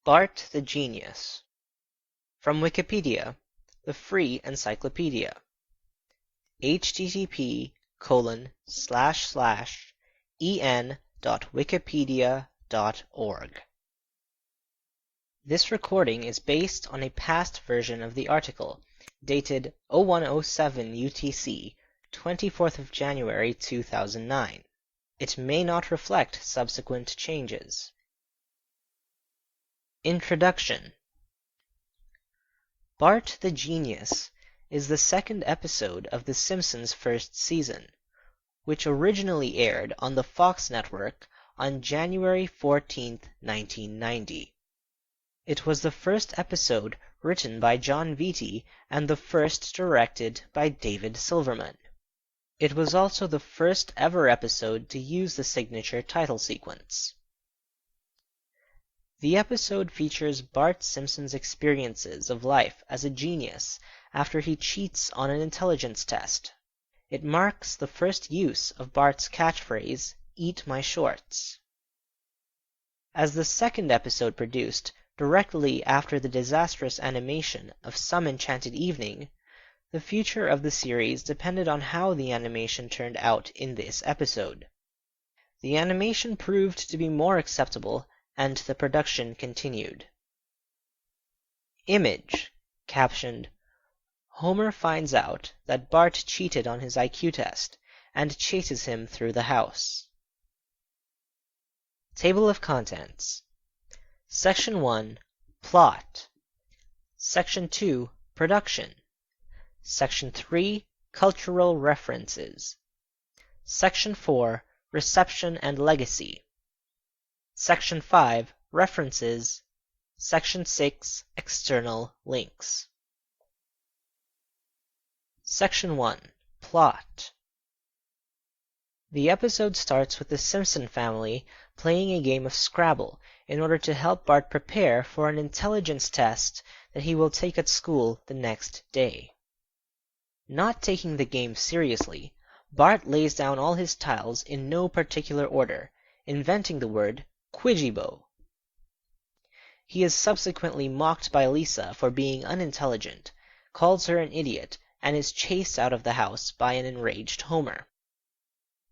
Bart the Genius. From Wikipedia, the free encyclopedia. http://en.wikipedia.org. This recording is based on a past version of the article, dated 0107 UTC, 24th of January 2009. It may not reflect subsequent changes. Introduction. Bart the Genius is the second episode of The Simpsons' first season, which originally aired on the Fox network on January 14, 1990. It was the first episode written by John Vitti and the first directed by David Silverman. It was also the first ever episode to use the signature title sequence. The episode features Bart Simpson's experiences of life as a genius after he cheats on an intelligence test. It marks the first use of Bart's catchphrase, "Eat my shorts." As the second episode produced directly after the disastrous animation of Some Enchanted Evening, the future of the series depended on how the animation turned out in this episode. The animation proved to be more acceptable, and the production continued. Image, captioned, "Homer finds out that Bart cheated on his IQ test and chases him through the house." Table of Contents. Section 1, Plot. Section 2, Production. Section 3, Cultural References. Section 4, Reception and Legacy. Section 5, References. Section 6, External Links. Section 1, Plot. The episode starts with the Simpson family playing a game of Scrabble in order to help Bart prepare for an intelligence test that he will take at school the next day. Not taking the game seriously, Bart lays down all his tiles in no particular order, inventing the word Quidjibo. He is subsequently mocked by Lisa for being unintelligent, calls her an idiot, and is chased out of the house by an enraged Homer.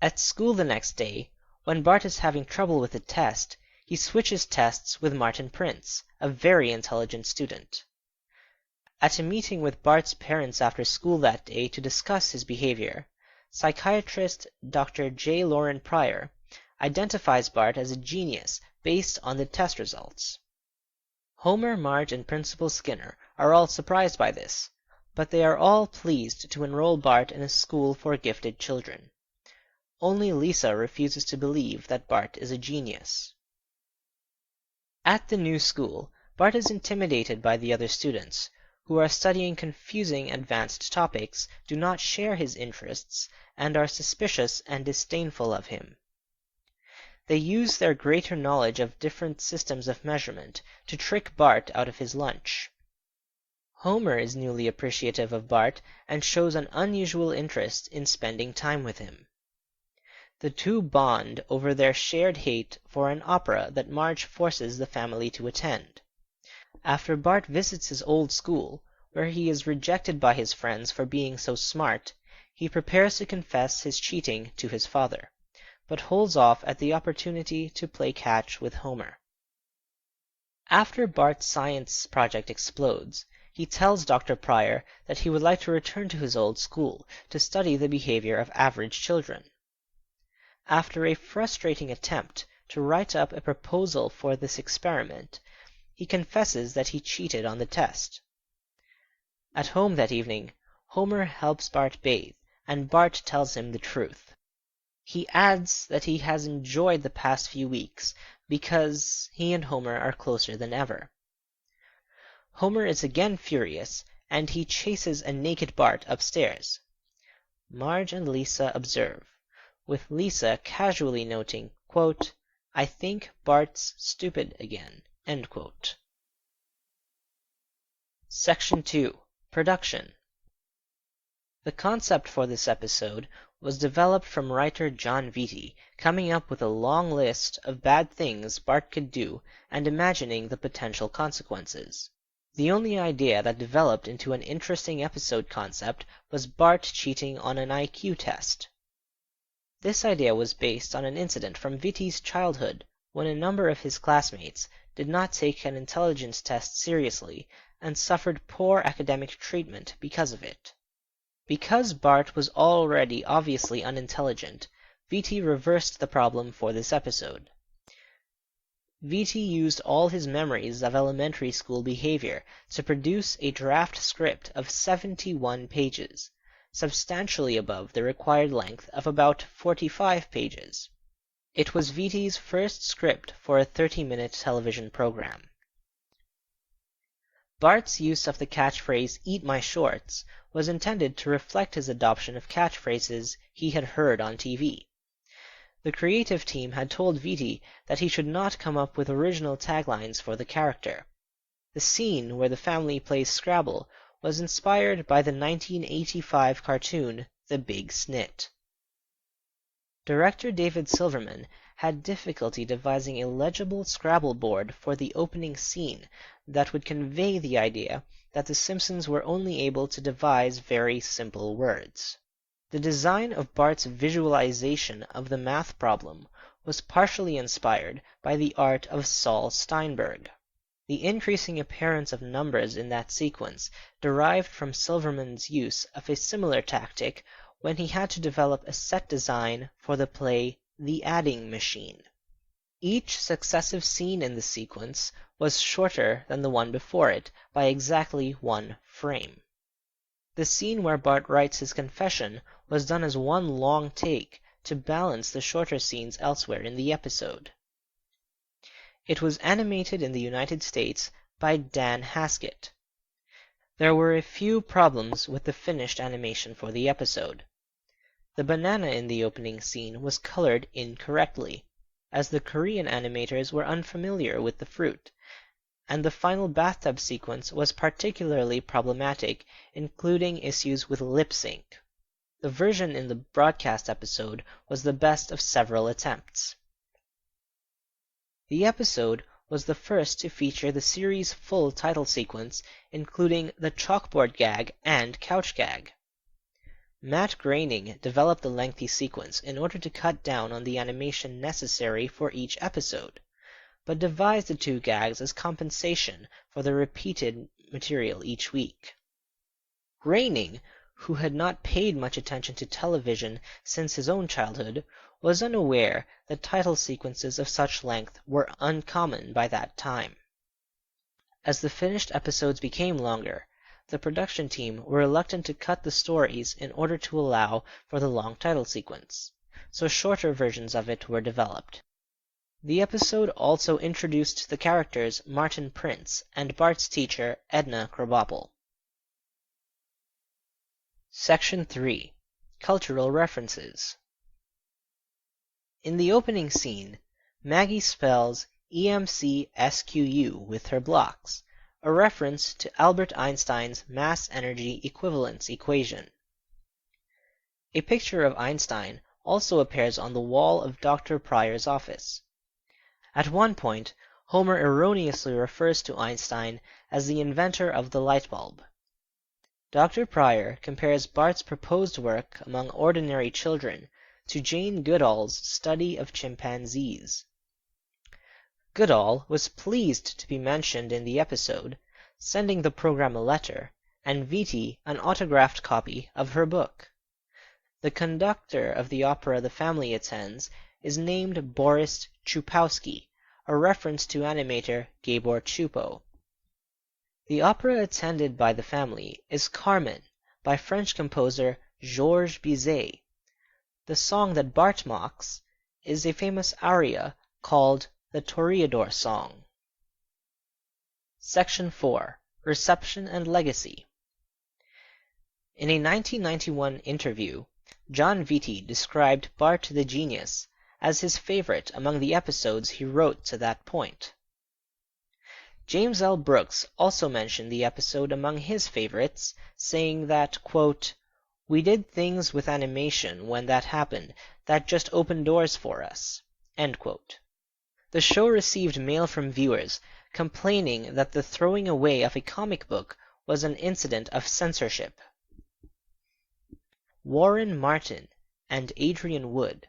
At school the next day, when Bart is having trouble with a test, he switches tests with Martin Prince, a very intelligent student. At a meeting with Bart's parents after school that day to discuss his behavior, psychiatrist Dr. J. Loren Pryor identifies Bart as a genius based on the test results. Homer, Marge, and Principal Skinner are all surprised by this, but they are all pleased to enroll Bart in a school for gifted children. Only Lisa refuses to believe that Bart is a genius. At the new school, Bart is intimidated by the other students, who are studying confusing advanced topics, do not share his interests, and are suspicious and disdainful of him. They use their greater knowledge of different systems of measurement to trick Bart out of his lunch. Homer is newly appreciative of Bart and shows an unusual interest in spending time with him. The two bond over their shared hate for an opera that Marge forces the family to attend. After Bart visits his old school, where he is rejected by his friends for being so smart, he prepares to confess his cheating to his father, but holds off at the opportunity to play catch with Homer. After Bart's science project explodes, he tells Dr. Pryor that he would like to return to his old school to study the behavior of average children. After a frustrating attempt to write up a proposal for this experiment, he confesses that he cheated on the test. At home that evening, Homer helps Bart bathe, and Bart tells him the truth. He adds that he has enjoyed the past few weeks because he and Homer are closer than ever. Homer is again furious, and he chases a naked Bart upstairs. Marge and Lisa observe, with Lisa casually noting, quote, "I think Bart's stupid again." End quote. Section 2, Production. The concept for this episode was developed from writer John Vitti coming up with a long list of bad things Bart could do and imagining the potential consequences. The only idea that developed into an interesting episode concept was Bart cheating on an IQ test. This idea was based on an incident from Vitti's childhood when a number of his classmates did not take an intelligence test seriously and suffered poor academic treatment because of it. Because Bart was already obviously unintelligent, Vitti reversed the problem for this episode. Vitti used all his memories of elementary school behavior to produce a draft script of 71 pages, substantially above the required length of about 45 pages. It was Vitti's first script for a 30-minute television program. Bart's use of the catchphrase "Eat my shorts" was intended to reflect his adoption of catchphrases he had heard on TV. The creative team had told Vitti that he should not come up with original taglines for the character. The scene where the family plays Scrabble was inspired by the 1985 cartoon The Big Snit. Director David Silverman had difficulty devising a legible Scrabble board for the opening scene that would convey the idea that the Simpsons were only able to devise very simple words. The design of Bart's visualization of the math problem was partially inspired by the art of Saul Steinberg. The increasing appearance of numbers in that sequence derived from Silverman's use of a similar tactic when he had to develop a set design for the play The Adding Machine. Each successive scene in the sequence was shorter than the one before it by exactly one frame. The scene where Bart writes his confession was done as one long take to balance the shorter scenes elsewhere in the episode. It was animated in the United States by Dan Haskett. There were a few problems with the finished animation for the episode. The banana in the opening scene was colored incorrectly, as the Korean animators were unfamiliar with the fruit, and the final bathtub sequence was particularly problematic, including issues with lip sync. The version in the broadcast episode was the best of several attempts. The episode was the first to feature the series' full title sequence, including the chalkboard gag and couch gag. Matt Groening developed the lengthy sequence in order to cut down on the animation necessary for each episode, but devised the two gags as compensation for the repeated material each week. Groening, who had not paid much attention to television since his own childhood, was unaware that title sequences of such length were uncommon by that time. As the finished episodes became longer, the production team were reluctant to cut the stories in order to allow for the long title sequence, so shorter versions of it were developed. The episode also introduced the characters Martin Prince and Bart's teacher Edna Krabappel. Section 3. Cultural References. In the opening scene, Maggie spells EMCSQU with her blocks, a reference to Albert Einstein's mass-energy equivalence equation. A picture of Einstein also appears on the wall of Dr. Pryor's office. At one point, Homer erroneously refers to Einstein as the inventor of the light bulb. Dr. Pryor compares Bart's proposed work among ordinary children to Jane Goodall's study of chimpanzees. Goodall was pleased to be mentioned in the episode, sending the program a letter, and Vitti an autographed copy of her book. The conductor of the opera the family attends is named Boris Chupowski, a reference to animator Gabor Chupo. The opera attended by the family is Carmen by French composer Georges Bizet. The song that Bart mocks is a famous aria called the Toreador Song. Section 4. Reception and Legacy. In a 1991 interview, John Vitti described Bart the Genius as his favorite among the episodes he wrote to that point. James L. Brooks also mentioned the episode among his favorites, saying that, quote, We did things with animation when that happened that just opened doors for us." End quote. The show received mail from viewers complaining that the throwing away of a comic book was an incident of censorship. Warren Martin and Adrian Wood,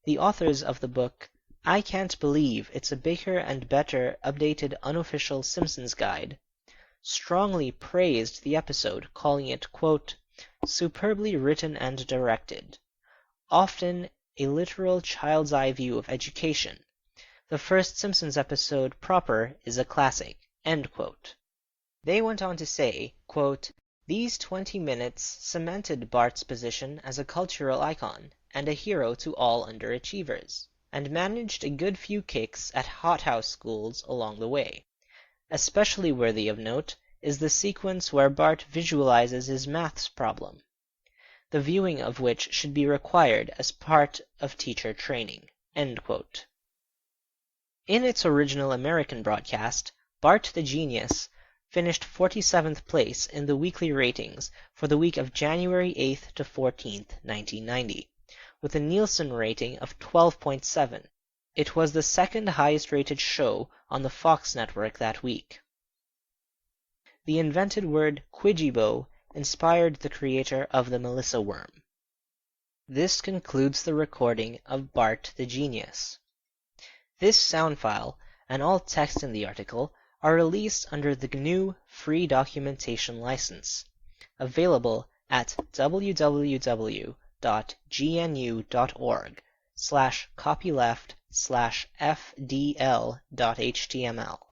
the authors of the book I Can't Believe It's a Bigger and Better Updated Unofficial Simpsons Guide, strongly praised the episode, calling it, quote, "superbly written and directed. Often a literal child's eye view of education. The first Simpsons episode proper is a classic." End quote. They went on to say, quote, "These 20 minutes cemented Bart's position as a cultural icon and a hero to all underachievers, and managed a good few kicks at hothouse schools along the way. Especially worthy of note is the sequence where Bart visualizes his maths problem, the viewing of which should be required as part of teacher training." End quote. In its original American broadcast, Bart the Genius finished 47th place in the weekly ratings for the week of January 8th to 14th, 1990, with a Nielsen rating of 12.7. It was the second highest rated show on the Fox network that week. The invented word Quidjibo inspired the creator of the Melissa worm. This concludes the recording of Bart the Genius. This sound file and all text in the article are released under the GNU Free Documentation License, available at www.gnu.org/copyleft/fdl.html.